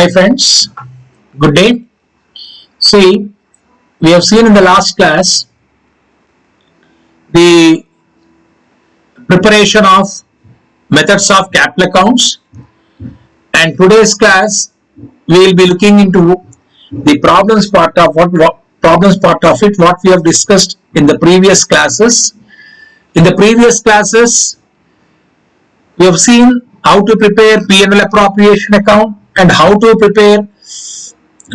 Hi friends, good day. See, we have seen in the last class the preparation of methods of capital accounts, and today's class we will be looking into the problems part of what we have discussed in the previous classes. In the previous classes, we have seen how to prepare P&L appropriation account and how to prepare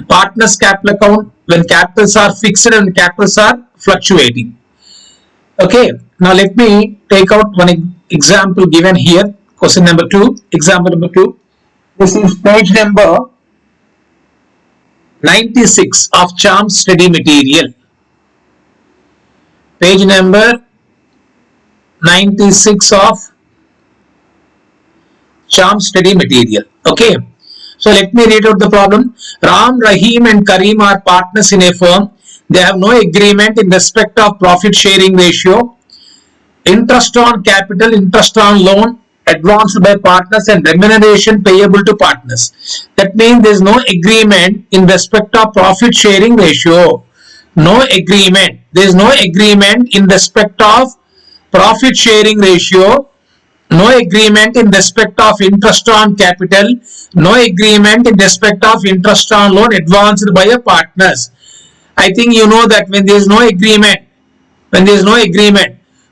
partners capital account when capitals are fixed and capitals are fluctuating. Okay, now let me take out one example given here. Question number 2, example number 2. This is page number 96 of Charm Study Material. Page number 96 of Charm Study Material. Okay, so let me read out the problem. Ram, Rahim and Karim are partners in a firm. They have no agreement in respect of profit sharing ratio, interest on capital, interest on loan advanced by partners and remuneration payable to partners. That means there is no agreement in respect of profit sharing ratio. No agreement. There is no agreement in respect of profit sharing ratio. No agreement in respect of interest on capital. No agreement in respect of interest on loan advanced by a partners. I think you know that when there is no agreement,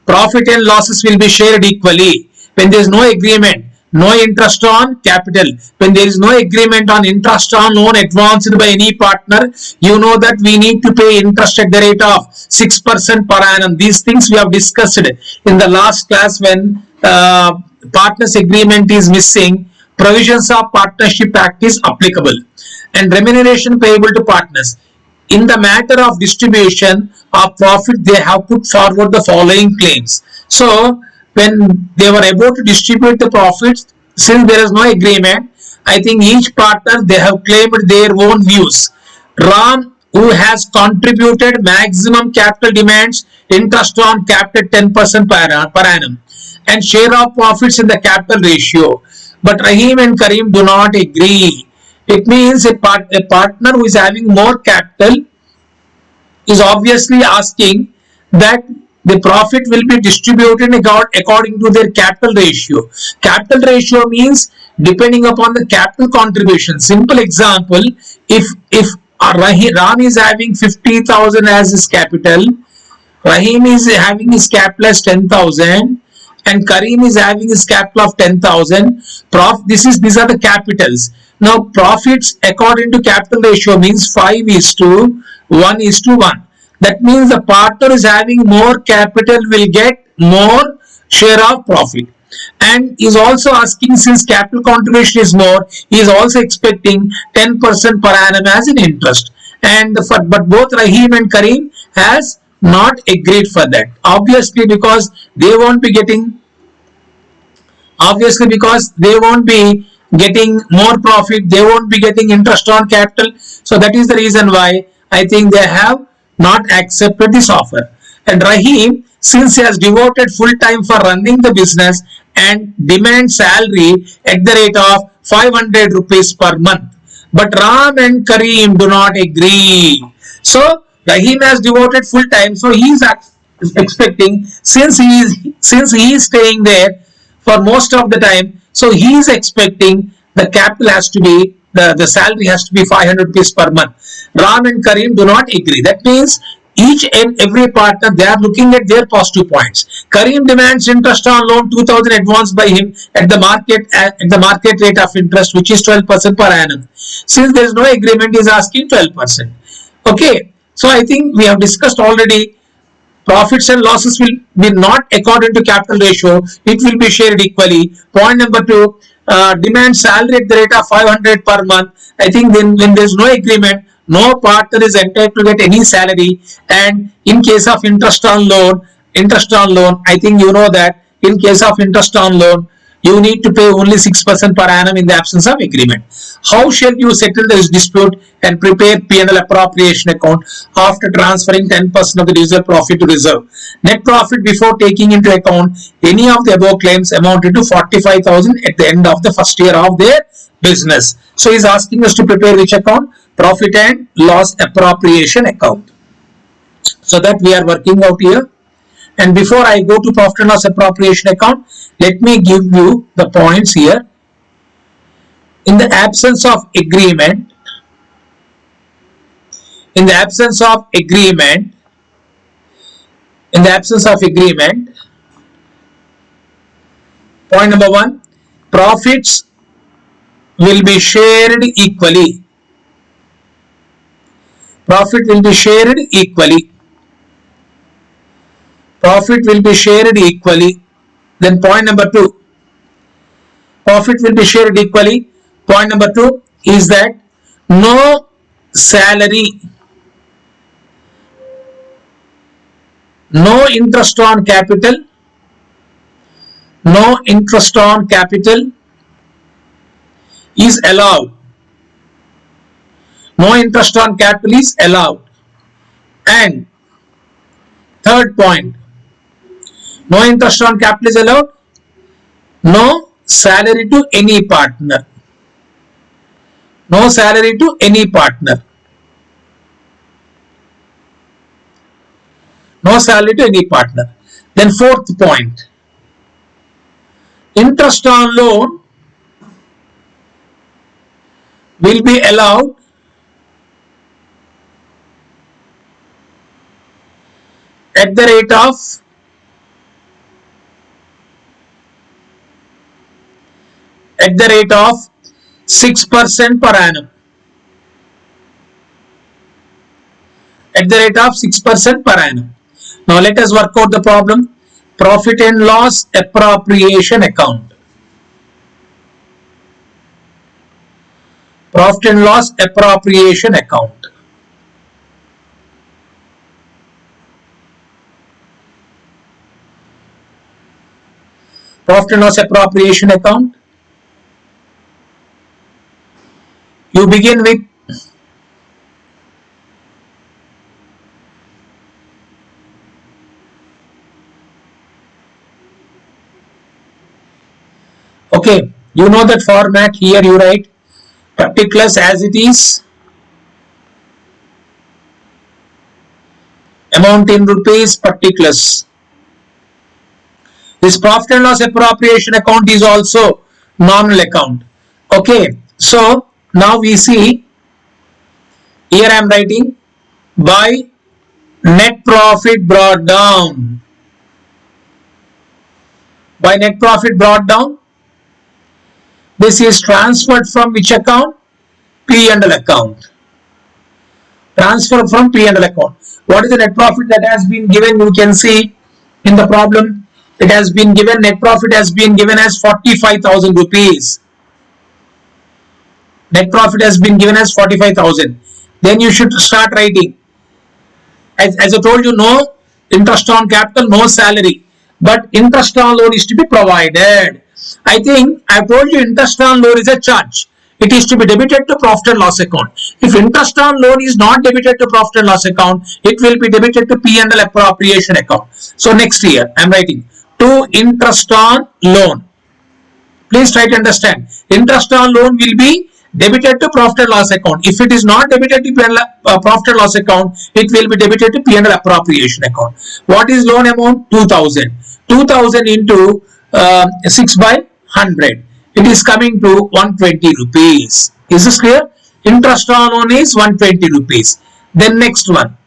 profit and losses will be shared equally. When there is no agreement, no interest on capital. When there is no agreement on interest on loan advanced by any partner, you know that we need to pay interest at the rate of 6% per annum. These things we have discussed in the last class. When partners agreement is missing, provisions of Partnership Act is applicable. And remuneration payable to partners. In the matter of distribution of profit, they have put forward the following claims. So, when they were about to distribute the profits, since there is no agreement, I think each partner, they have claimed their own views. Ram, who has contributed maximum capital demands, interest on capital 10% per annum, and share of profits in the capital ratio. But Rahim and Karim do not agree. It means a partner who is having more capital is obviously asking that the profit will be distributed according to their capital ratio. Capital ratio means depending upon the capital contribution. Simple example, if Ram is having 50,000 as his capital, Rahim is having his capital as 10,000, and Karim is having his capital of 10,000. These are the capitals. Now profits according to capital ratio means 5:1:1. That means the partner is having more capital will get more share of profit, and is also asking, since capital contribution is more, he is also expecting 10% per annum as an interest. But both Rahim and Karim has not agreed for that. Obviously because they won't be getting more profit, they won't be getting interest on capital. So that is the reason why I think they have not accepted this offer. And Rahim, since he has devoted full time for running the business and demands salary at the rate of 500 rupees per month. But Ram and Karim do not agree. So Rahim has devoted full time, so he is expecting, since he is staying there for most of the time, so he is expecting the capital has to be, the salary has to be 500 rupees per month. Ram and Karim do not agree. That means each and every partner, they are looking at their positive points. Karim demands interest on loan 2,000 advanced by him at the market rate of interest, which is 12% per annum. Since there is no agreement, he is asking 12%. Okay, so I think we have discussed already. Profits and losses will be not according to capital ratio. It will be shared equally. Point number 2, demand salary at the rate of 500 per month. I think then when there is no agreement, no partner is entitled to get any salary. And in case of interest on loan, I think you know that in case of interest on loan, you need to pay only 6% per annum in the absence of agreement. How shall you settle this dispute and prepare P&L appropriation account after transferring 10% of the user profit to reserve? Net profit before taking into account any of the above claims amounted to 45,000 at the end of the first year of their business. So he's asking us to prepare which account? Profit and loss appropriation account. So that we are working out here. And before I go to profit and loss appropriation account, let me give you the points here. In the absence of agreement, point number 1, profits will be shared equally. Profit will be shared equally. Then point number 2, profit will be shared equally. Point number 2 is that no salary, no interest on capital is allowed. No interest on capital is allowed. And third point, no interest on capital is allowed. No salary to any partner. No salary to any partner. No salary to any partner. Then fourth point, interest on loan will be allowed at the rate of 6% per annum. At the rate of 6% per annum. Now let us work out the problem. Profit and loss appropriation account. Profit and loss appropriation account. Profit and loss appropriation account. You begin with okay, you know that format. Here you write particulars as it is, amount in rupees, particulars. This profit and loss appropriation account is also nominal account. Okay, so now we see here I am writing by net profit brought down. By net profit brought down, this is transferred from which account? P&L account. Transfer from P&L account. What is the net profit that has been given? You can see in the problem. It has been given, net profit has been given as 45,000 rupees. Net profit has been given as 45,000. Then you should start writing. As I told you, no interest on capital, no salary. But interest on loan is to be provided. I think I told you interest on loan is a charge. It is to be debited to profit and loss account. If interest on loan is not debited to profit and loss account, it will be debited to P&L appropriation account. So next year I am writing to interest on loan. Please try to understand. Interest on loan will be debited to profit and loss account. If it is not debited to profit and loss account, it will be debited to P&L appropriation account. What is loan amount? 2,000. 2,000 into 6 by 100. It is coming to 120 rupees. Is this clear? Interest on loan is 120 rupees. Then next one.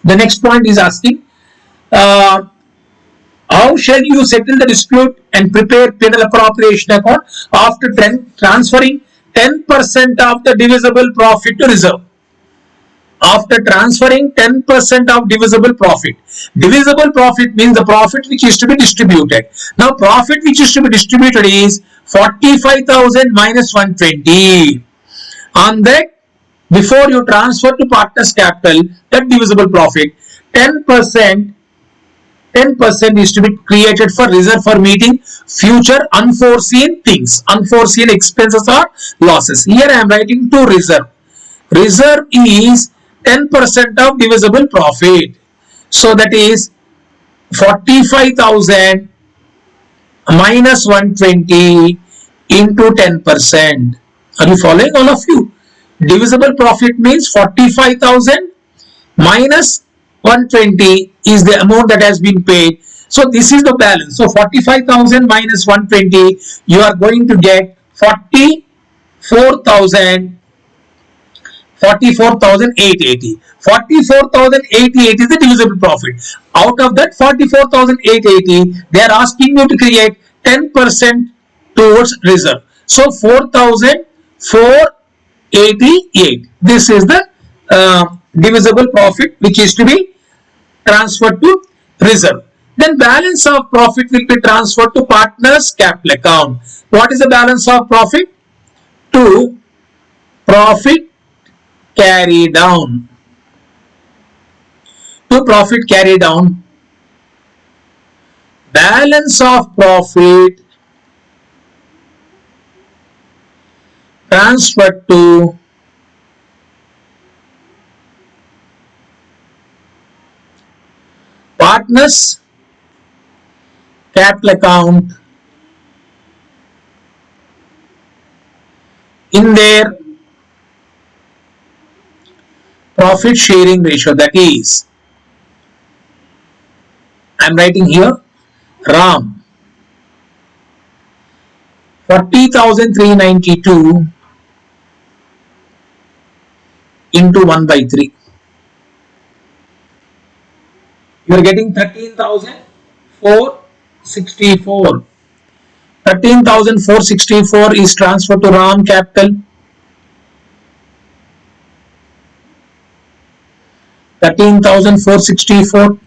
The next point is asking, how shall you settle the dispute and prepare P&L appropriation account after transferring 10% of the divisible profit to reserve? After transferring 10% of divisible profit. Divisible profit means the profit which is to be distributed. Now profit which is to be distributed is 45,000 minus 120. On that, before you transfer to partner's capital, that divisible profit, 10% is to be created for reserve for meeting future unforeseen things, unforeseen expenses or losses. Here I am writing to reserve. Reserve is 10% of divisible profit. So that is 45,000 minus 120 into 10%. Are you following, all of you? Divisible profit means 45,000 minus 120 is the amount that has been paid. So this is the balance. So 45,000 minus 120, you are going to get 44,000. 44,880. 44,880 is the divisible profit. Out of that 44,880, they are asking you to create 10% towards reserve. So 4,488. This is the divisible profit which is to be transferred to reserve. Then balance of profit will be transferred to partners capital account. What is the balance of profit? To profit carry down. To profit carry down. Balance of profit transferred to partners capital account in their profit sharing ratio. That is, I am writing here RAM 40,392 into 1 by 3. You are getting 13,464. 13,464 is transferred to RAM capital. 13,464.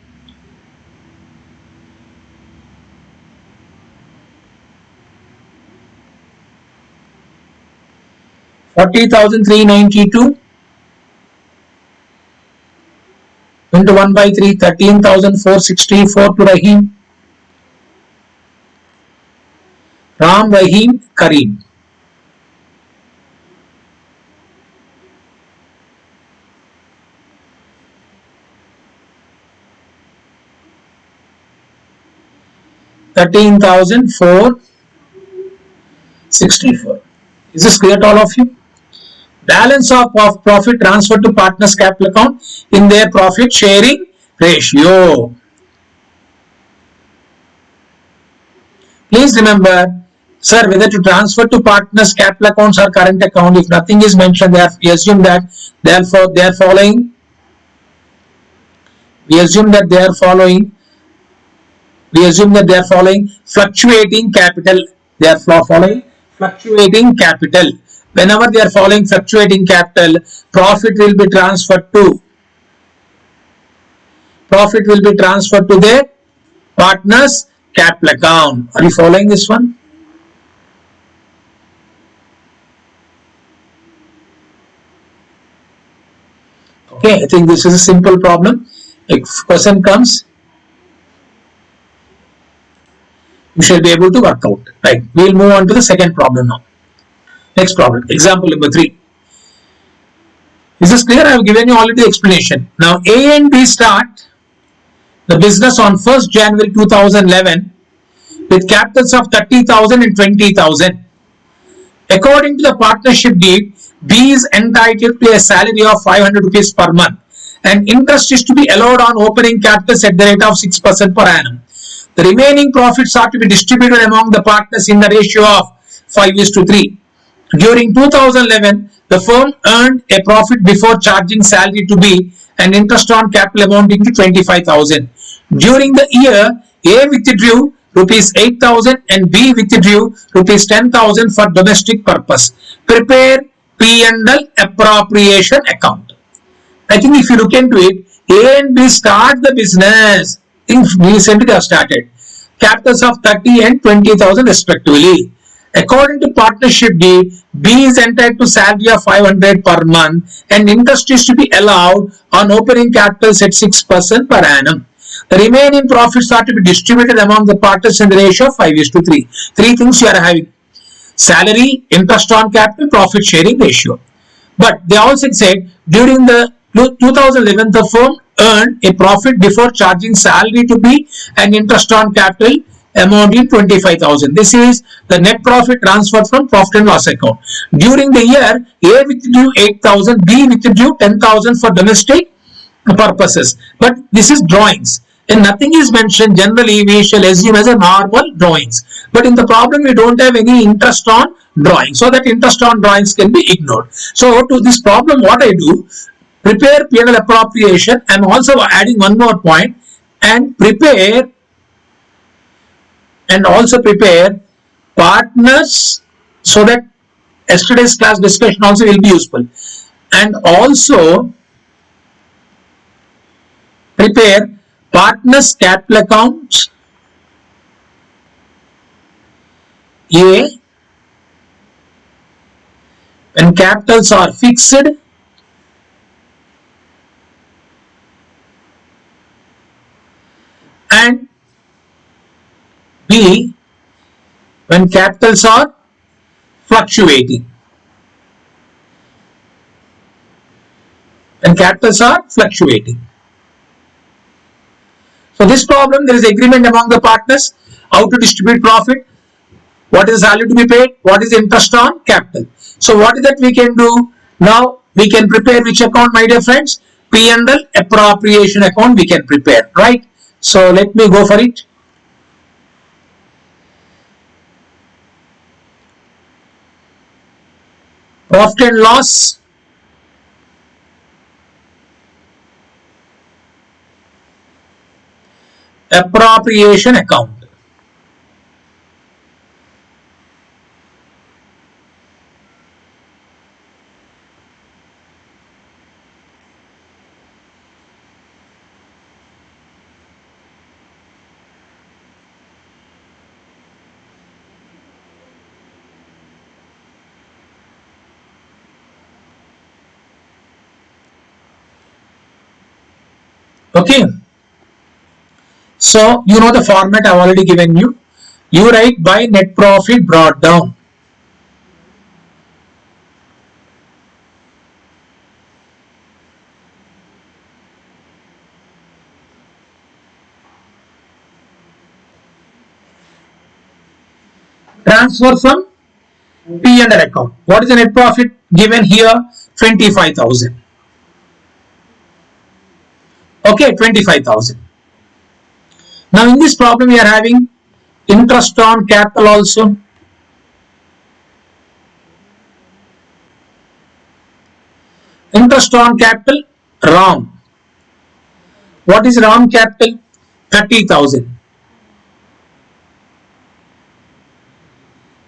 $40,392 into 1 by 3, 13,464 to Rahim. Ram, Rahim, Kareem. $13,464. Is this clear to all of you? Balance of profit transferred to partners capital account in their profit sharing ratio. Please remember, sir, whether to transfer to partners capital accounts or current account, if nothing is mentioned there, we assume that they are following. We assume that they are following fluctuating capital. They are following fluctuating capital. Whenever they are following fluctuating capital, profit will be transferred to their partners capital account. Are you following this one? Okay, I think this is a simple problem. If question comes, you shall be able to work out. Right. We will move on to the second problem now. Next problem, example number 3. Is this clear? I have given you already the explanation. Now A and B start the business on 1st January 2011 with capitals of 30,000 and 20,000. According to the partnership deed, B is entitled to a salary of 500 rupees per month and interest is to be allowed on opening capitals at the rate of 6% per annum. The remaining profits are to be distributed among the partners in the ratio of 5:3. During 2011, the firm earned a profit before charging salary to B and interest on capital amounting to 25,000. During the year, A withdrew rupees 8,000 and B withdrew rupees 10,000 for domestic purpose. Prepare P&L appropriation account. I think if you look into it, A and B start the business. Recently they have started. Capitals of 30 and 20,000 respectively. According to partnership deed, B is entitled to salary of 500 per month and interest is to be allowed on opening capitals at 6% per annum. The remaining profits are to be distributed among the partners in the ratio of 5:3. 3 things you are having: salary, interest on capital, profit sharing ratio. But they also said during the 2011, the firm earned a profit before charging salary to B and interest on capital amounting 25,000. This is the net profit transferred from profit and loss account. During the year, A withdrew 8,000, B withdrew 10,000 for domestic purposes. But this is drawings and nothing is mentioned. Generally, we shall assume as a normal drawings. But in the problem, we don't have any interest on drawing. So that interest on drawings can be ignored. So to this problem, what I do, prepare P&L appropriation. I am also adding one more point and prepare partners, so that yesterday's class discussion also will be useful, and also prepare partners capital accounts A when capitals are fixed and B when capitals are fluctuating. When capitals are fluctuating. So this problem, there is agreement among the partners how to distribute profit, what is the value to be paid, what is the interest on capital. So what is that we can do? Now we can prepare which account, my dear friends? P&L appropriation account we can prepare, right? So let me go for it. Profit and loss appropriation account. Okay. So you know the format I've already given you. You write by net profit brought down. Transfer from P&L account. What is the net profit given here? 25,000. Okay, 25,000. Now in this problem we are having interest on capital also. Interest on capital, RAM. What is RAM capital? 30,000.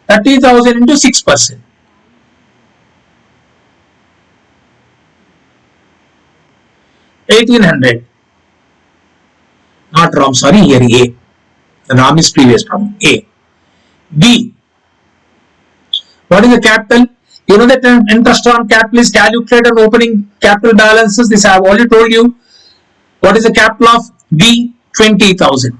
30,000 into 6%. 1800. Not RAM, sorry, here A. The RAM is previous problem. A. B. What is the capital? You know that interest on capital is calculated on opening capital balances. This I have already told you. What is the capital of B? 20,000.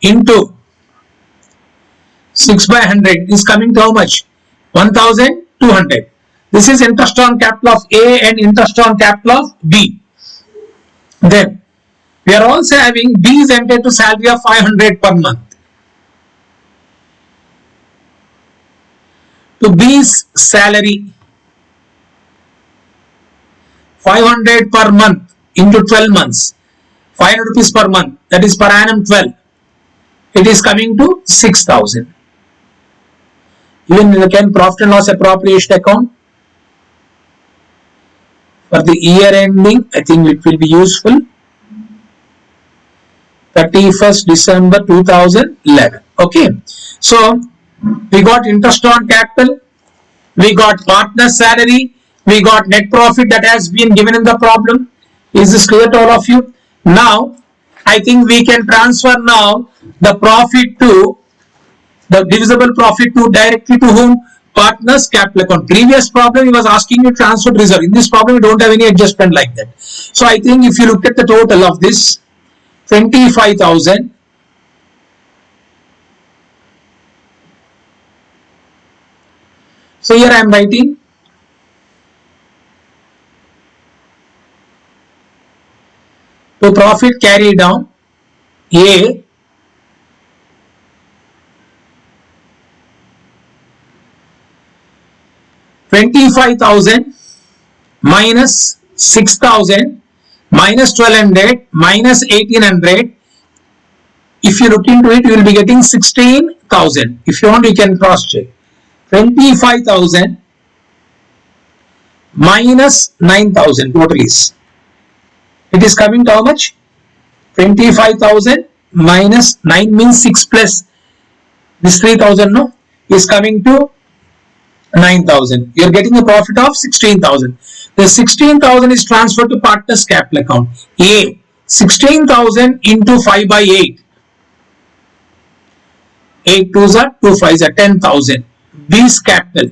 Into 6 by 100 is coming to how much? 1,200. This is interest on capital of A and interest on capital of B. Then we are also having B is entitled to salary of 500 per month. To B's salary 500 per month into 12 months. 500 rupees per month, that is per annum 12. It is coming to 6,000. Even again profit and loss appropriation account for the year ending, I think it will be useful. 31st December 2011. Okay, so we got interest on capital, we got partner salary, we got net profit that has been given in the problem. Is this clear to all of you? Now I think we can transfer now the profit to the divisible profit to directly to whom? Partners capital account. Previous problem he was asking you transfer to reserve. In this problem we don't have any adjustment like that. So I think if you look at the total of this 25,000 So here I am writing to profit carry down A 25,000 minus 6,000 minus 1,200 minus 1,800. If you look into it, you will be getting 16,000. If you want, you can cross check. 25,000 minus 9,000 total is. It is coming to how much? 25,000 minus 9 means 6 plus this 3,000, no, is coming to 9,000. You are getting a profit of 16,000. The 16,000 is transferred to partner's capital account. A 16,000 into 5 by 8. 8 2s are 2 5s are 10,000. B's capital.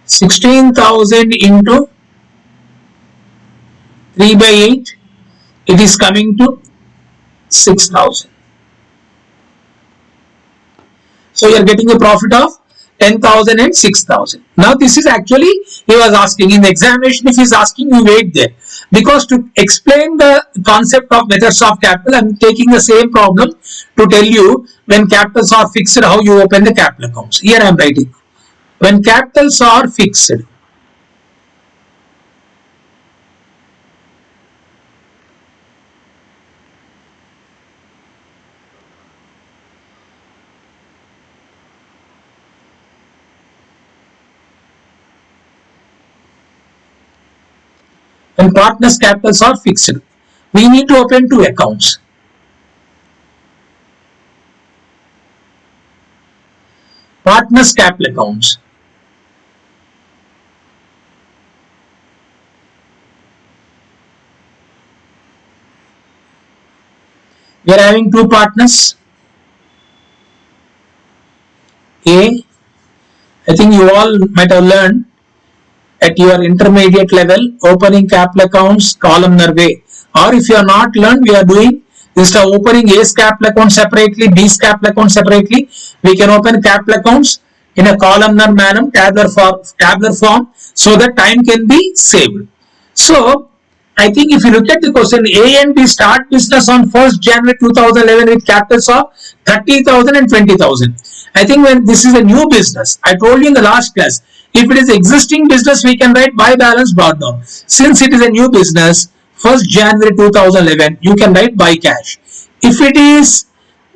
16,000 into 3 by 8. It is coming to 6,000. So you are getting a profit of 10,000 and 6,000. Now this is actually, he was asking in the examination, if he is asking, you wait there. Because to explain the concept of methods of capital, I am taking the same problem to tell you when capitals are fixed, how you open the capital accounts. Here I am writing. When capitals are fixed, when partners' capitals are fixed, we need to open two accounts. Partners' capital accounts. We are having two partners. A, I think you all might have learned at your intermediate level, opening capital accounts columnar way. Or if you are not learned, we are doing, instead of opening A's capital account separately, B's capital account separately, we can open capital accounts in a columnar manner, tabular form, so that time can be saved. So I think if you look at the question, A and B start business on 1st January 2011 with capitals of 30,000 and 20,000. I think when this is a new business, I told you in the last class, if it is existing business, we can write by balance brought down. Since it is a new business, 1st January 2011, you can write by cash. If it is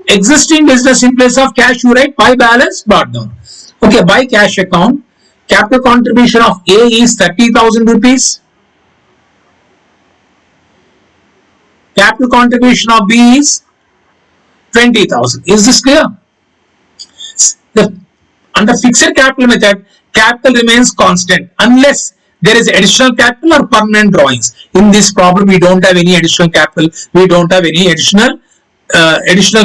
existing business, in place of cash, you write by balance brought down. Okay, by cash account, capital contribution of A is 30,000 rupees. Capital contribution of B is 20,000. Is this clear? Under fixed capital method, capital remains constant unless there is additional capital or permanent drawings. In this problem, we don't have any additional capital. We don't have any additional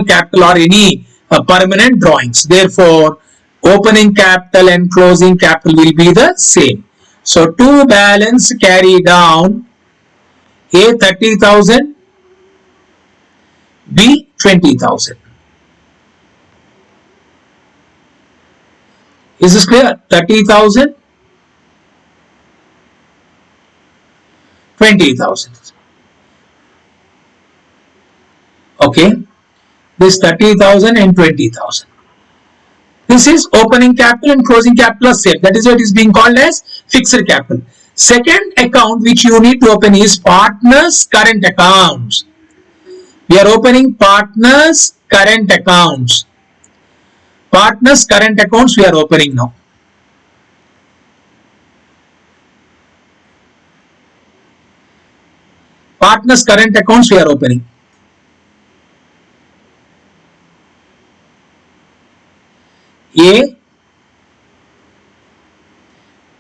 capital or any permanent drawings. Therefore, opening capital and closing capital will be the same. So, to balance carry down, A 30,000, B 20,000. Is this clear? 30,000, 20,000. Okay. This 30,000 and 20,000. This is opening capital and closing capital are same. That is what is being called as fixed capital. Second account which you need to open is partners current accounts. We are opening partners current accounts. Partners current accounts we are opening now. Partners current accounts we are opening. A,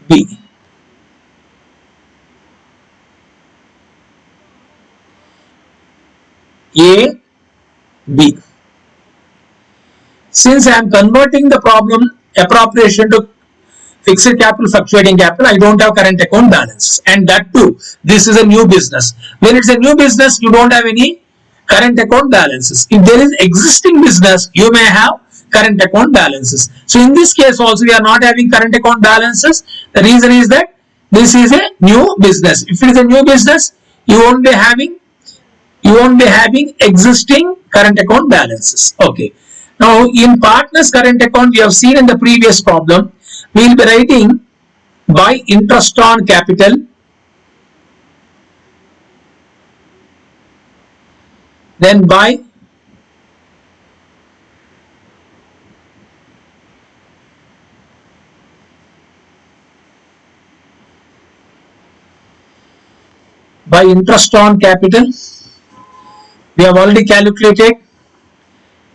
B. A, B. Since I am converting the problem appropriation to fixed capital, fluctuating capital, I don't have current account balance. And that too, this is a new business. When it's a new business, you don't have any current account balances. If there is existing business, you may have current account balances. So in this case also we are not having current account balances. The reason is that this is a new business. If it is a new business, you won't be having existing current account balances. Okay. Now in partners current account, we have seen in the previous problem, we will be writing by interest on capital, then by interest on capital, we have already calculated.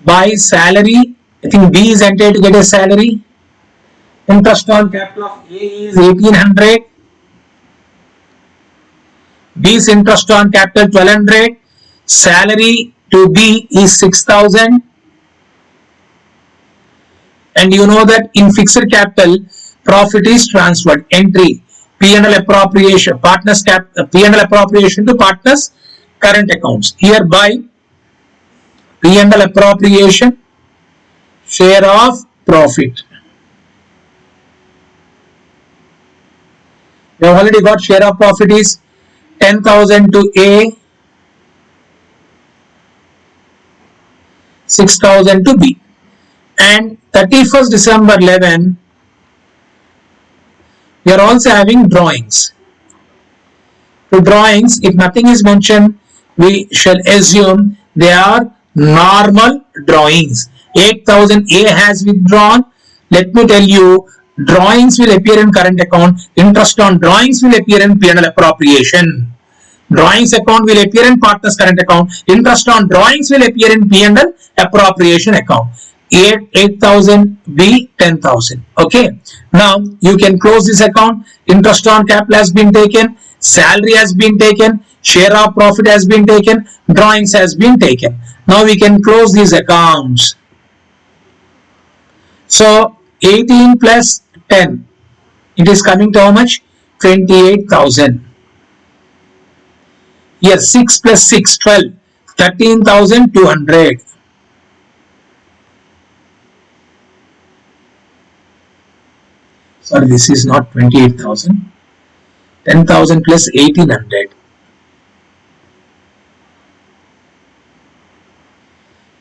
By salary, I think B is entitled to get a salary. Interest on capital of A is 1800. B's interest on capital 1200. Salary to B is 6000. And you know that in fixed capital, profit is transferred. Entry P&L appropriation, P&L appropriation to partners current accounts. Here by P&L appropriation, share of profit. We have already got share of profit is 10,000 to A, 6,000 to B. And 31st December 11, we are also having drawings. To drawings, if nothing is mentioned, we shall assume they are normal drawings. 8,000 A has withdrawn. Let me tell you, drawings will appear in current account. Interest on drawings will appear in P&L appropriation. Drawings account will appear in partners current account. Interest on drawings will appear in P&L appropriation account. 8,000 B 10,000. Okay. Now you can close this account. Interest on capital has been taken. Salary has been taken. Share of profit has been taken. Drawings has been taken. Now we can close these accounts. So 18 plus 10. It is coming to how much? 28,000. Here 6 plus 6, 12. 13,200. Sorry, this is not 28,000. 10,000 plus 1,800.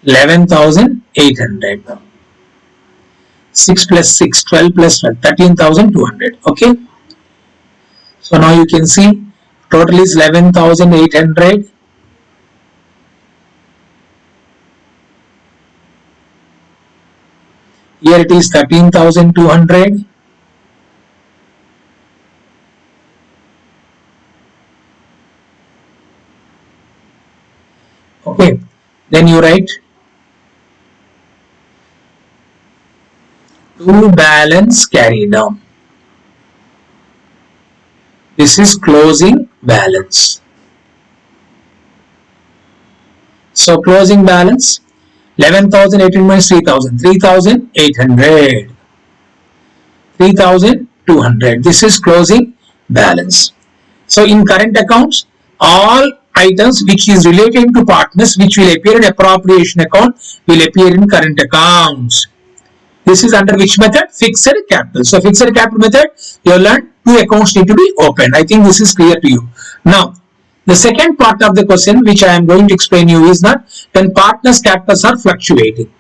11,800. 6 plus 6, 12 plus 12, 13,200. Okay. So now you can see total is 11,800. Here it is 13,200. Okay. Then you write to balance carry down. This is closing balance. So closing balance 11,800 minus 3,000. 3,800. 3,200. This is closing balance. So in current accounts, all items which is relating to partners which will appear in appropriation account will appear in current accounts. This is under which method? Fixed capital. So fixed capital method, you have learned two accounts need to be opened. I think this is clear to you. Now, the second part of the question which I am going to explain you is that when partners capitals are fluctuating.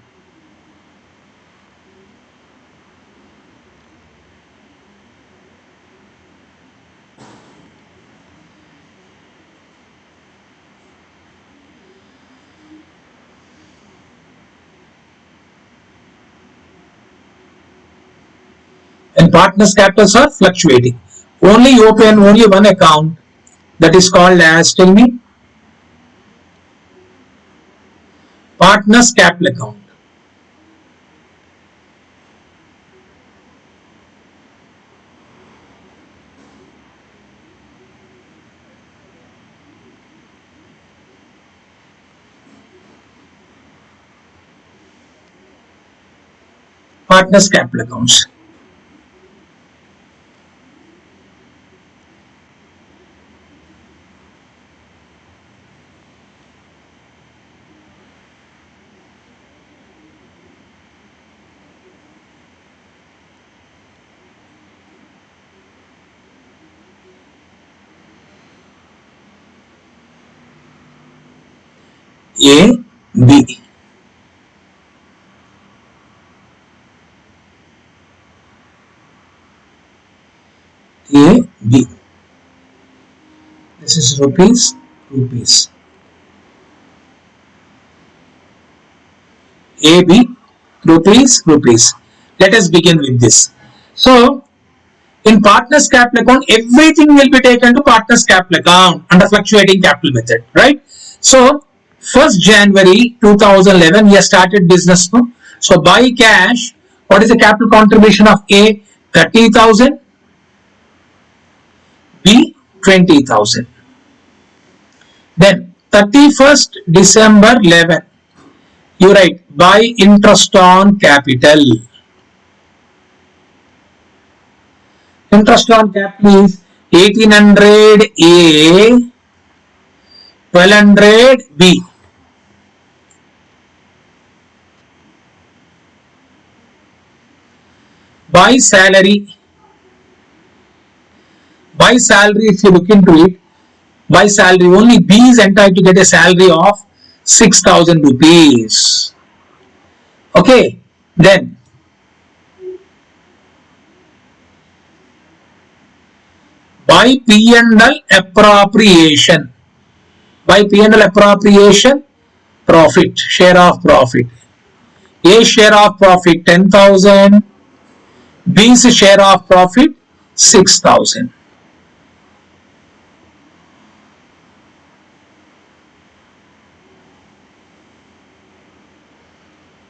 And partners capitals are fluctuating. Only you open only one account, that is called as, tell me, partners capital account. Partners capital accounts. A, B. A, B. This is rupees, rupees. A, B, rupees, rupees. Let us begin with this. So, in partners capital account, everything will be taken to partners capital account under fluctuating capital method, right? So, 1st January 2011, we have started business. No? So, by cash, what is the capital contribution of A? 30,000. B, 20,000. Then 31st December 11, you write by interest on capital. Interest on capital is 1800 A, 1200 B. By salary, if you look into it, by salary only B is entitled to get a salary of 6,000 rupees. Okay, then by P&L appropriation, profit, share of profit. A share of profit 10,000, B's share of profit 6,000.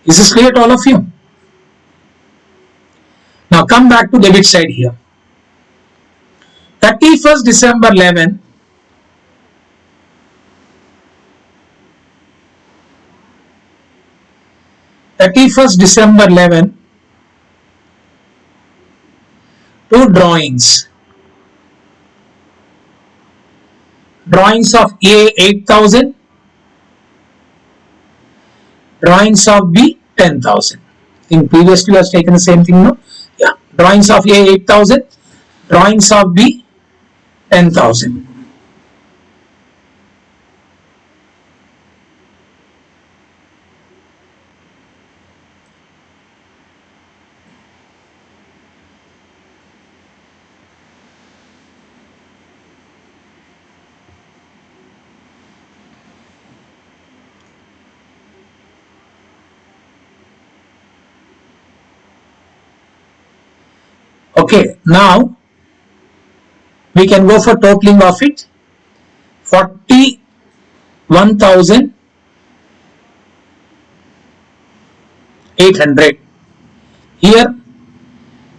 Is this clear to all of you? Now come back to debit side here. 31st December 11, two drawings. Drawings of A 8,000, drawings of B 10,000. In previously was taken the same thing, no? Yeah. Drawings of A 8,000, drawings of B 10,000. Okay, now we can go for totaling of it. 41,800. Here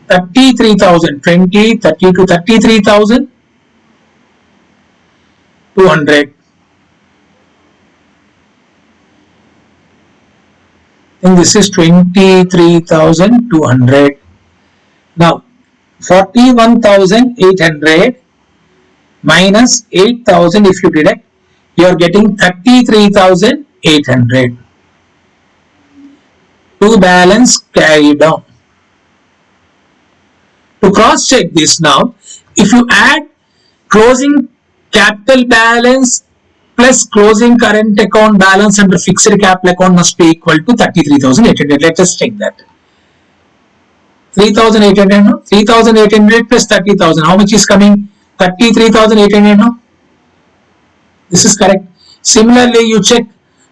33,000, 20, 30 to 33,200. And this is 23,200. Now 41,800 minus 8,000, if you deduct, you are getting 33,800. To balance carry down. To cross check this now, if you add closing capital balance plus closing current account balance under fixed capital account must be equal to 33,800. Let us check that. 3,800, no? 3,800 plus 30,000. How much is coming? 33,800, no? This is correct. Similarly, you check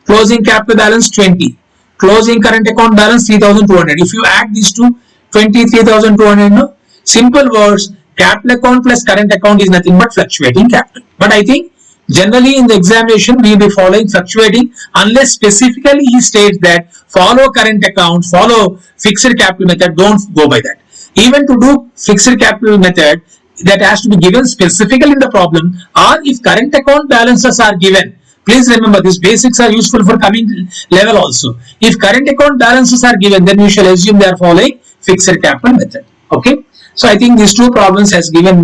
closing capital balance 20. Closing current account balance 3,200. If you add these two, 23,200, no? Simple words, capital account plus current account is nothing but fluctuating capital. But I think generally in the examination we will be following fluctuating unless specifically he states that follow current account, follow fixed capital method, don't go by that. Even to do fixed capital method, that has to be given specifically in the problem, or if current account balances are given. Please remember, these basics are useful for coming level also. If current account balances are given, then we shall assume they are following fixed capital method. Okay. So I think these two problems has given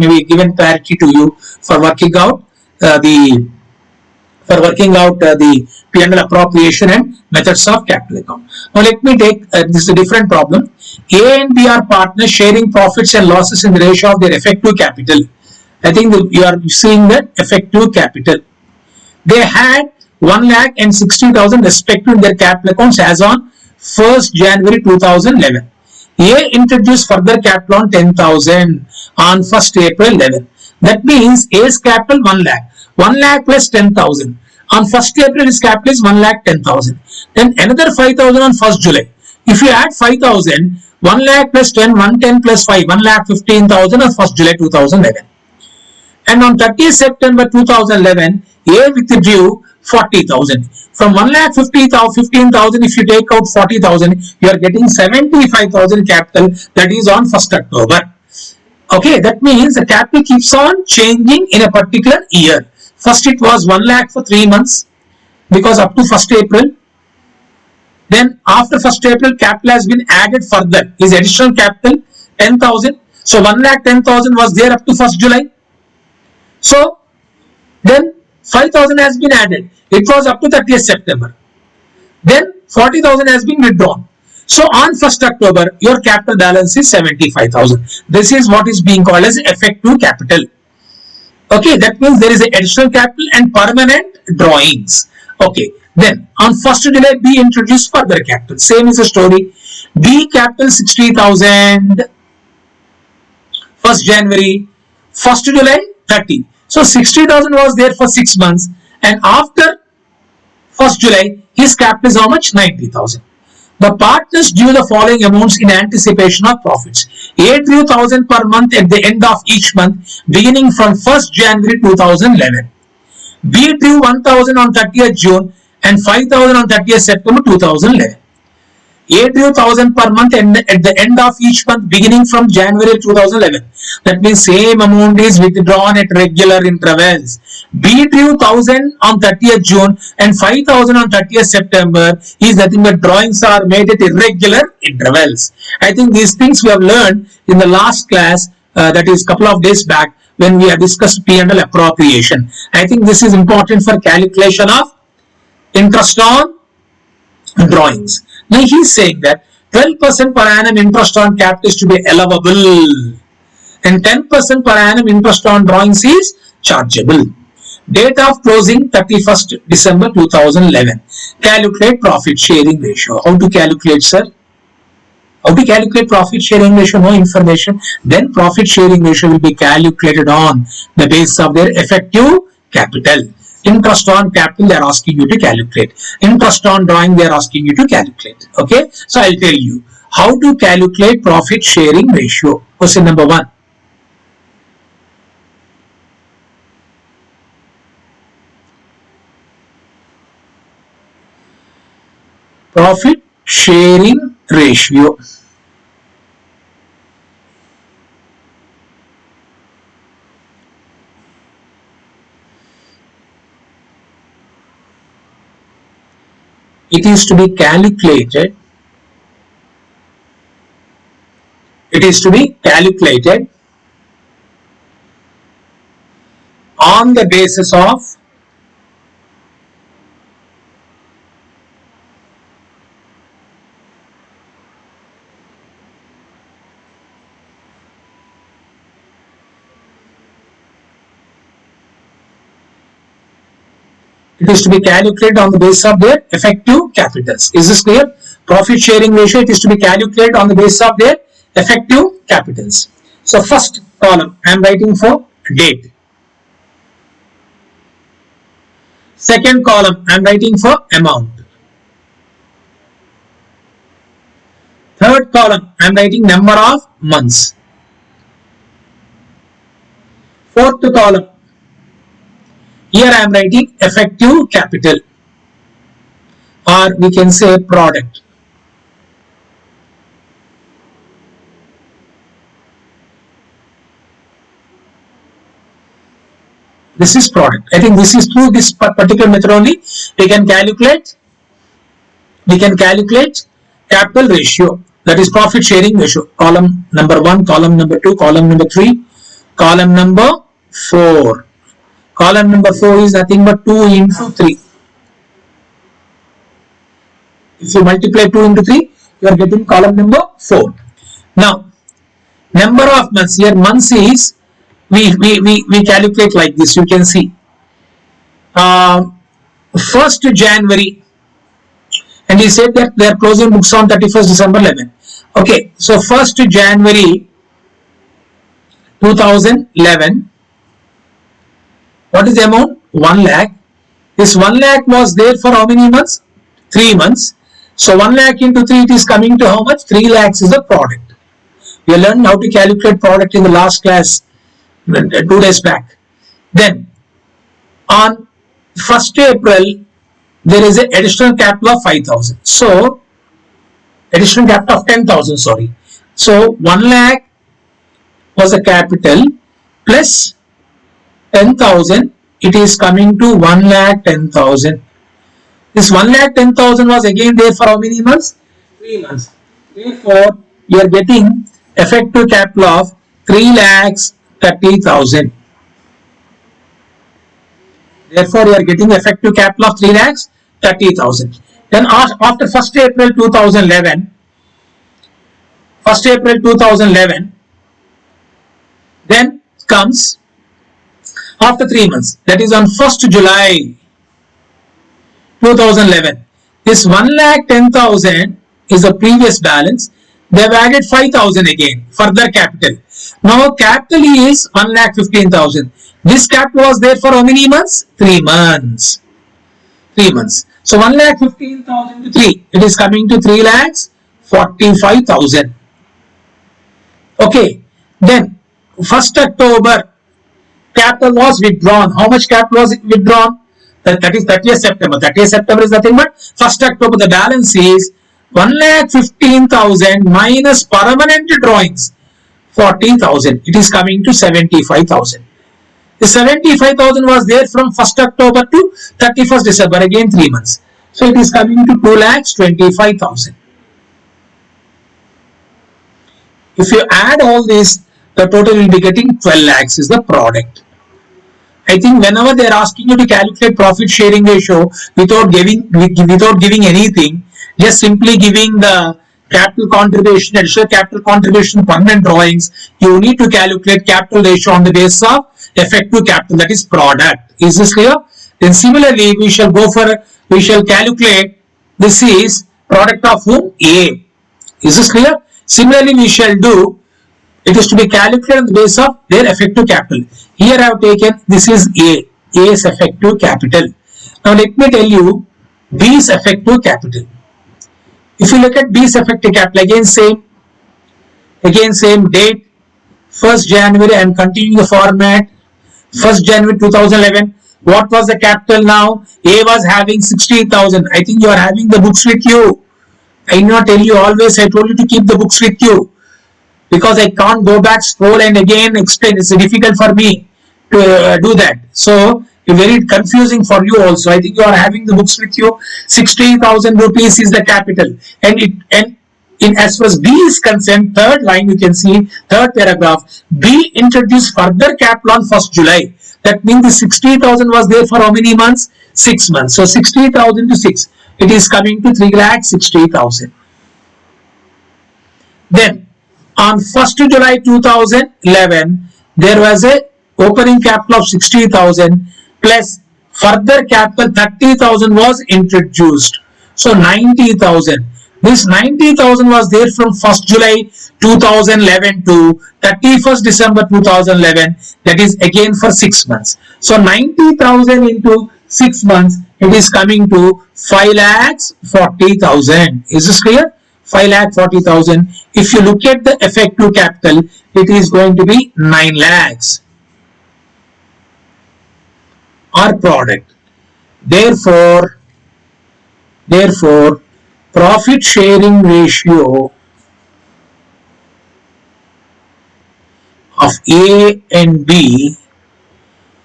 clarity to you for working out the P&L appropriation and methods of capital account. Now let me take this is a different problem. A and B are partners sharing profits and losses in the ratio of their effective capital. I think you are seeing the effective capital. They had 1 lakh and 60,000 respectively in their capital accounts as on 1st January 2011. A introduced further capital on 10,000 on 1st April 11. That means A's capital 1 lakh. 1 lakh plus 10,000. On 1st April his capital is 1 lakh 10,000. Then another 5,000 on 1st July. If you add 5,000, 1 lakh plus 10, 110 plus 5, 1 lakh 15,000 on 1st July 2011. And on 30th September 2011, A withdrew 40,000. From 1 lakh 15,000, if you take out 40,000, you are getting 75,000 capital, that is on 1st October. Okay, that means the capital keeps on changing in a particular year. First it was 1 lakh for 3 months because up to 1st April. Then after 1st April, capital has been added further. Is additional capital 10,000. So 1 lakh 10,000 was there up to 1st July. So then 5,000 has been added. It was up to 30th September. Then 40,000 has been withdrawn. So on 1st October, your capital balance is 75,000. This is what is being called as effective capital. Okay, that means there is an additional capital and permanent drawings. Okay, then on 1st July, B introduced further capital. Same is the story. B capital 60,000. 1st January, 1st July 30. So 60,000 was there for 6 months, and after 1st July, his capital is how much? 90,000. The partners drew the following amounts in anticipation of profits. A drew 1,000 per month at the end of each month, beginning from 1st January 2011. B drew 1,000 on 30th June and 5,000 on 30th September 2011. A drew 1,000 per month and at the end of each month beginning from January 2011. That means same amount is withdrawn at regular intervals. B drew 1,000 on 30th June and 5,000 on 30th September is nothing but drawings are made at irregular intervals. I think these things we have learned in the last class, that is couple of days back when we have discussed P&L appropriation. I think this is important for calculation of interest on drawings. Now he is saying that 12% per annum interest on capital is to be allowable and 10% per annum interest on drawings is chargeable. Date of closing 31st December 2011. Calculate profit sharing ratio. How to calculate, sir? How to calculate profit sharing ratio? No information. Then profit sharing ratio will be calculated on the basis of their effective capital. Interest on capital they are asking you to calculate. Interest on drawing they are asking you to calculate. Okay. So I'll tell you how to calculate profit sharing ratio. Question number 1. Profit sharing ratio. It is to be calculated. It is to be calculated on the basis of it is to be calculated on the basis of their effective capitals. Is this clear? Profit sharing ratio, it is to be calculated on the basis of their effective capitals. So first column I am writing for date. Second column I am writing for amount. Third column I am writing number of months. Fourth column, here I am writing effective capital, or we can say product. This is product. I think this is through this particular method only we can calculate capital ratio, that is profit sharing ratio. Column number 1, column number 2, column number 3, column number 4. Column number 4 is nothing but 2 into 3. If you multiply 2 into 3, you are getting column number 4. Now, number of months, here months is, we calculate like this, you can see. 1st January, and he said that they are closing books on 31st December 11. Okay, so 1st January 2011, what is the amount? 1 lakh. This 1 lakh was there for how many months? 3 months. So 1 lakh into 3, it is coming to how much? 3 lakhs is the product. We learned how to calculate product in the last class 2 days back. Then on 1st April, there is an additional capital of 5,000. So additional capital of 10,000, sorry. So 1 lakh was a capital plus 10,000, it is coming to 1 lakh 10,000. This 1 lakh 10,000 was again there for how many months? 3 months. Therefore, you are getting effective capital of 3 lakhs 30,000. Therefore, you are getting effective capital of 3 lakhs 30,000. Then after 1st April 2011, then comes after 3 months, that is on 1st July 2011. This 1 lakh 10,000 is the previous balance. They have added 5,000 again, further capital. Now capital is 1 lakh 15,000. This capital was there for how many months? 3 months. 3 months. So 1 lakh 15,000 to 3, it is coming to 3 lakhs 45,000. Okay, then 1st October, capital was withdrawn. How much capital was withdrawn? That is 30th September. 30th September is nothing but 1st October. The balance is 1,15,000 minus permanent drawings 40,000. It is coming to 75,000. The 75,000 was there from 1st October to 31st December, again 3 months. So it is coming to 2,25,000. If you add all this, the total will be getting 12 lakhs is the product. I think whenever they are asking you to calculate profit sharing ratio without giving anything, just simply giving the capital contribution, additional capital contribution, permanent drawings, you need to calculate capital ratio on the basis of effective capital, that is product. Is this clear? Then similarly, we shall calculate, this is product of whom? A. Is this clear? Similarly, we shall do, it is to be calculated on the basis of their effective capital. Here I have taken, this is A's effective capital. Now let me tell you B's effective capital. If you look at B's effective capital, again same date, 1st January, I am continuing the format, 1st January 2011. What was the capital now? A was having 60,000. I think you are having the books with you. I did not tell you always, I told you to keep the books with you, because I can't go back, scroll and again explain. It's difficult for me to do that. So it's very confusing for you also. I think you are having the books with you. 60,000 rupees is the capital. And as far as B is concerned, third line you can see, third paragraph, B introduced further capital on 1st July. That means the 60,000 was there for how many months? 6 months. So 60,000 to 6. It is coming to 3,60,000. Then on 1st July 2011, there was a opening capital of 60,000 plus further capital 30,000 was introduced. So 90,000. This 90,000 was there from 1st July 2011 to 31st December 2011. That is again for 6 months. So 90,000 into 6 months, it is coming to 5,40,000. Is this clear? 5,40,000. If you look at the effective capital, it is going to be 9 lakhs. Our product. Therefore, profit sharing ratio of A and B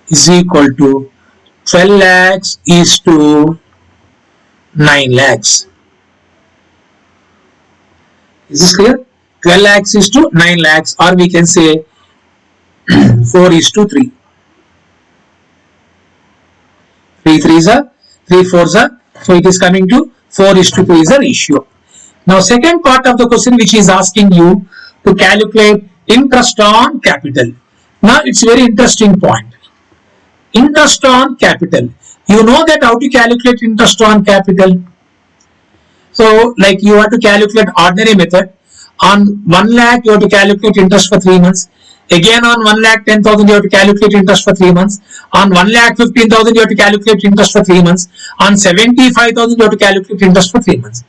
is equal to 12 lakhs is to 9 lakhs. Is this clear? 12 lakhs is to 9 lakhs, or we can say 4 is to 3. 3 3s are, 3 4s are, so it is coming to 4 is to 3 is a ratio. Now second part of the question which is asking you to calculate interest on capital. Now it's very interesting point. Interest on capital. You know that how to calculate interest on capital. So like you have to calculate ordinary method. On 1 lakh you have to calculate interest for 3 months. Again on 1 lakh 10,000 you have to calculate interest for 3 months. On 1 lakh 15,000 you have to calculate interest for 3 months. On 75,000 you have to calculate interest for 3 months.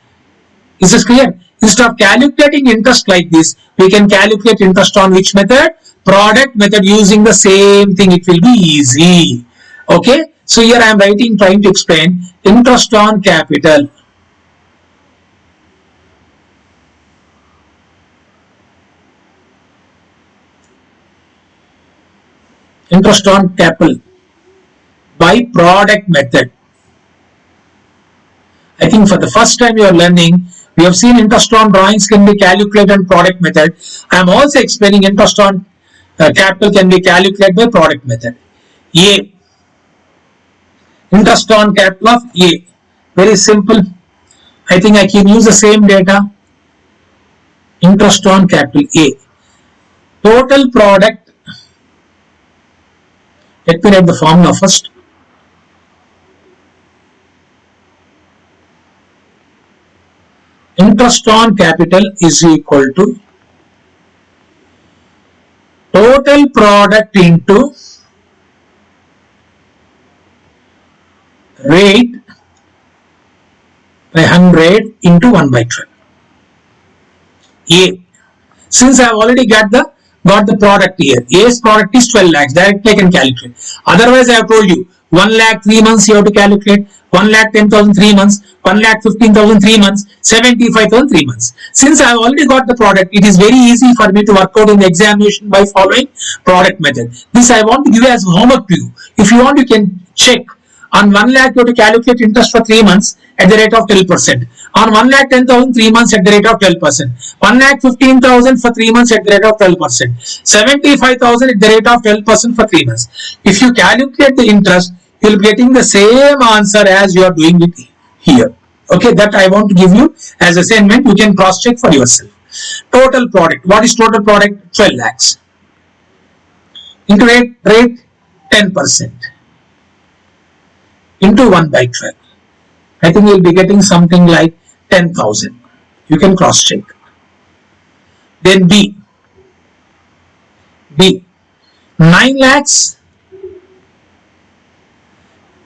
Is this clear? Instead of calculating interest like this, we can calculate interest on which method? Product method. Using the same thing, it will be easy. Okay. So here I am trying to explain interest on capital. Interest on capital by product method. I think for the first time you are learning. We have seen interest on drawings can be calculated on product method. I am also explaining interest on capital can be calculated by product method. A. Interest on capital of A. Very simple. I think I can use the same data. Interest on capital A. Total product. Let me write the formula first. Interest on capital is equal to total product into rate by 100 into 1 by 12. A. Since I have already got the product here. A's product is 12 lakhs. Directly I can calculate. Otherwise I have told you 1 lakh 3 months you have to calculate. 1 lakh 10,000 3 months. 1 lakh 15,000 3 months. 75,000 3 months. Since I have already got the product, it is very easy for me to work out in the examination by following product method. This I want to give as homework to you. If you want, you can check. On 1 lakh you have to calculate interest for 3 months at the rate of 12%. On 1 lakh 10,000 3 months at the rate of 12%. 1 lakh 15,000 for 3 months at the rate of 12%. 75,000 at the rate of 12% for 3 months. If you calculate the interest, you will be getting the same answer as you are doing it here. Okay, that I want to give you as assignment. You can cross check for yourself. Total product. What is total product? 12 lakhs. Into rate 10%. Into 1 by 12. I think you will be getting something like 10,000. You can cross check. Then B. 9 lakhs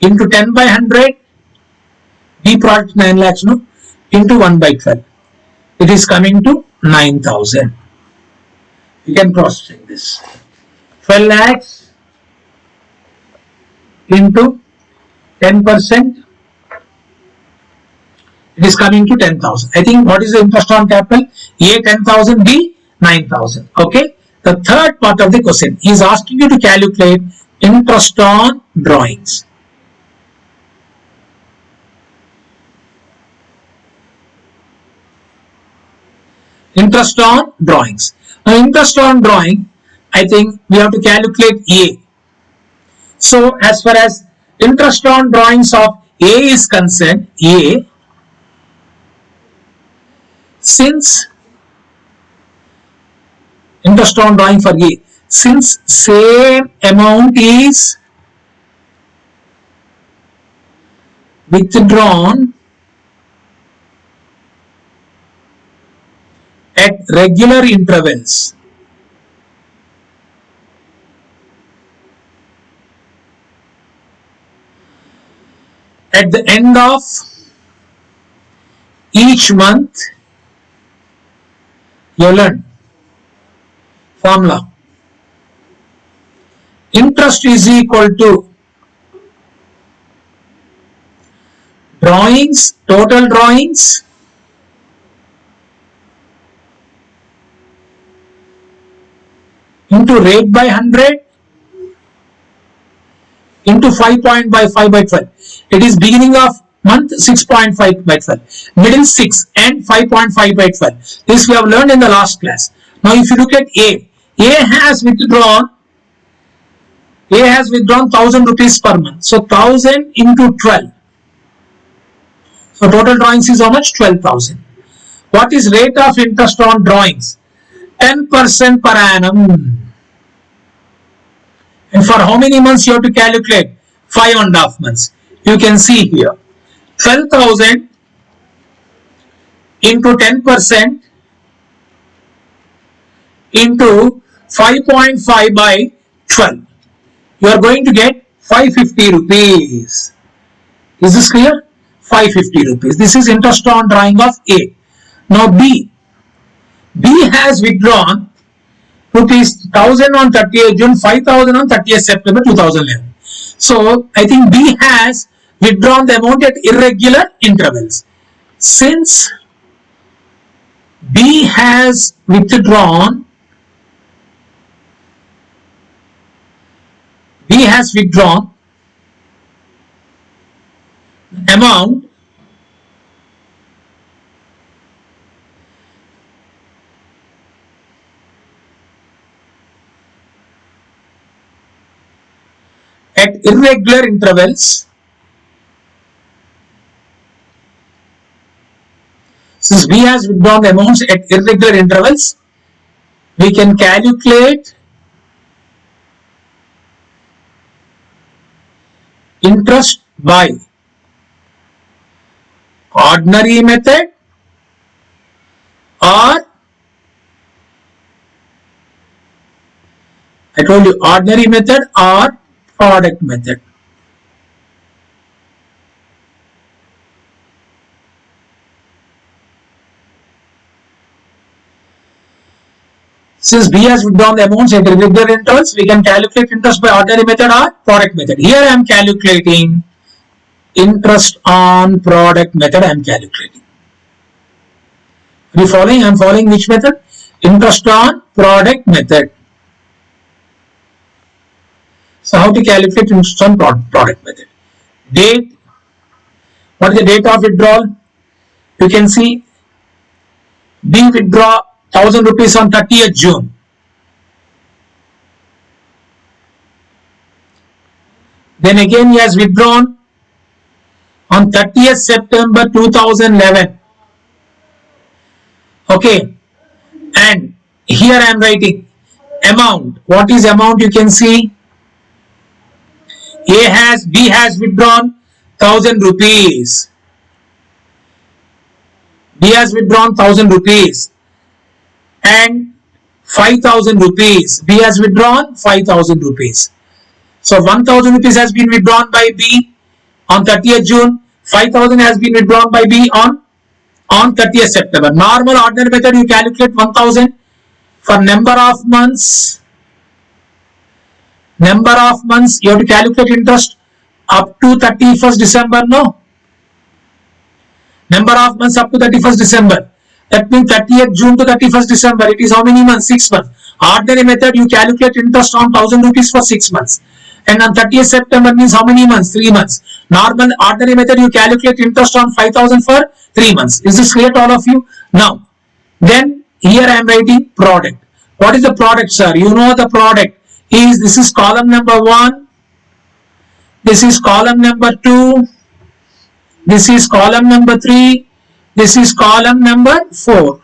into 10 by 100. B product 9 lakhs no, into 1 by 12. It is coming to 9,000. You can cross check this. 12 lakhs into 10%. It is coming to 10,000. I think what is the interest on capital? A 10,000, B 9,000. Okay. The third part of the question is asking you to calculate interest on drawings. Interest on drawings. Now interest on drawing, I think we have to calculate A. So as far as interest on drawings of A is concerned, A, since interest on drawing for A, since same amount is withdrawn at regular intervals, at the end of each month, you learn formula. Interest is equal to drawings, total drawings, into rate by 100 into 5.5 by 12. It is beginning of month 6.5 by 12, middle 6 and 5.5 by 12. This we have learned in the last class. Now if you look at A has withdrawn 1,000 rupees per month. So 1,000 into 12. So total drawings is how much? 12,000. What is rate of interest on drawings? 10% per annum. And for how many months you have to calculate? 5.5 months. You can see here 12,000 into 10% into 5.5 by 12. You are going to get 550 rupees. Is this clear? 550 rupees. This is interest on drawing of A. Now B. B has withdrawn rupees 1000 on 30th June, 5000 on 30th September 2011. So I think B has withdrawn the amount at irregular intervals. Since B has withdrawn amount at irregular intervals. Since B has withdrawn the amounts at irregular intervals, we can calculate interest by ordinary method or I told you ordinary method or product method. Since B has withdrawn the amounts at irregular intervals, we can calculate interest by ordinary method or product method. Here I am calculating interest on product method. I am calculating. Are you following? I am following which method? Interest on product method. So how to calculate interest on product method? Date. What is the date of withdrawal? You can see B withdraw 1000 rupees on 30th June. Then again he has withdrawn on 30th September 2011. Okay. And here I am writing amount. What is amount? You can see B has withdrawn 1000 rupees. B has withdrawn 1000 rupees and 5000 rupees. B has withdrawn 5000 rupees. So 1000 rupees has been withdrawn by B on 30th June. 5000 has been withdrawn by B on 30th September. Normal ordinary method, you calculate 1000 for number of months. Number of months, you have to calculate interest up to 31st December, no? Number of months up to 31st December. That means 30th June to 31st December. It is how many months? 6 months. Ordinary method, you calculate interest on 1000 rupees for 6 months. And on 30th September means how many months? 3 months. Normal ordinary method, you calculate interest on 5000 for 3 months. Is this clear to all of you? Now, then here I am writing product. What is the product, sir? You know the product is, this is column number 1. This is column number 2. This is column number 3. This is column number 4.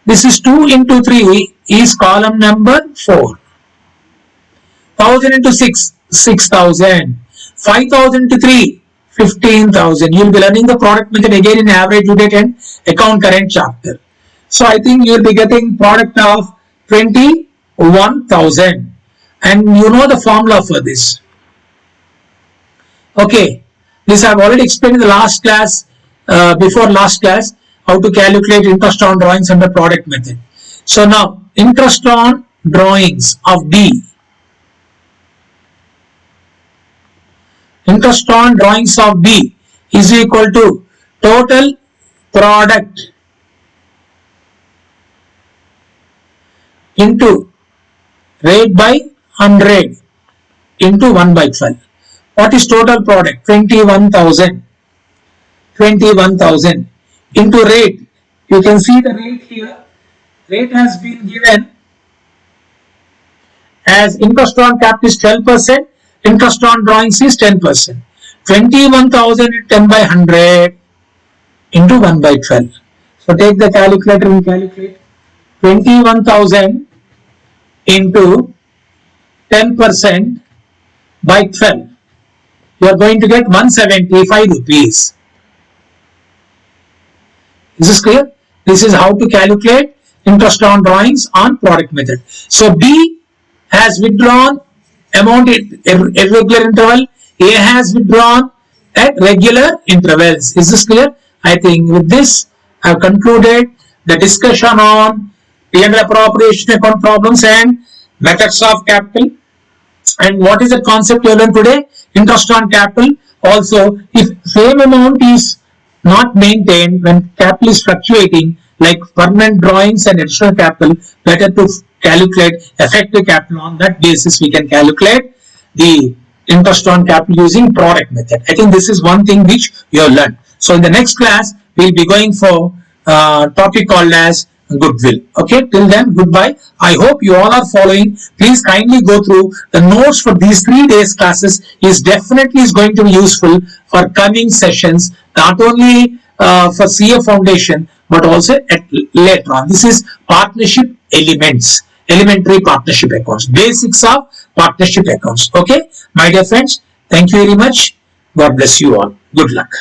This is 2 into 3 is column number 4. 1000 into 6, 6000. 5000 into 3, 15,000. You will be learning the product method again in average due date and account current chapter. So I think you will be getting product of 21,000. And you know the formula for this. Okay. This I have already explained in the last class, before last class, how to calculate interest on drawings under product method. So now, interest on drawings of B. Interest on drawings of B is equal to total product into rate by 100 into 1 by 12. What is total product? 21,000. 21,000 into rate. You can see the rate here. Rate has been given as interest on capital is 12%. Interest on drawings is 10%. 21,000 is 10 by 100 into 1 by 12. So take the calculator and calculate. 21,000 into 10% by 12. you are going to get 175 rupees. Is this clear? This is how to calculate interest on drawings on product method. So B has withdrawn amount at irregular interval, A has withdrawn at regular intervals. Is this clear? I think with this I have concluded the discussion on P&L appropriation account problems and methods of capital. And what is the concept you learned today? Interest on capital. Also, if same amount is not maintained when capital is fluctuating, like permanent drawings and additional capital, better to calculate effective capital. On that basis, we can calculate the interest on capital using product method. I think this is one thing which you have learned. So in the next class, we'll be going for topic called as goodwill. Okay, till then, goodbye. I hope you all are following. Please kindly go through the notes for these 3 days classes. Is definitely is going to be useful for coming sessions, not only for CA Foundation but also at later on. This is partnership elements, elementary partnership accounts, basics of partnership accounts. Okay, my dear friends, thank you very much. God bless you all. Good luck.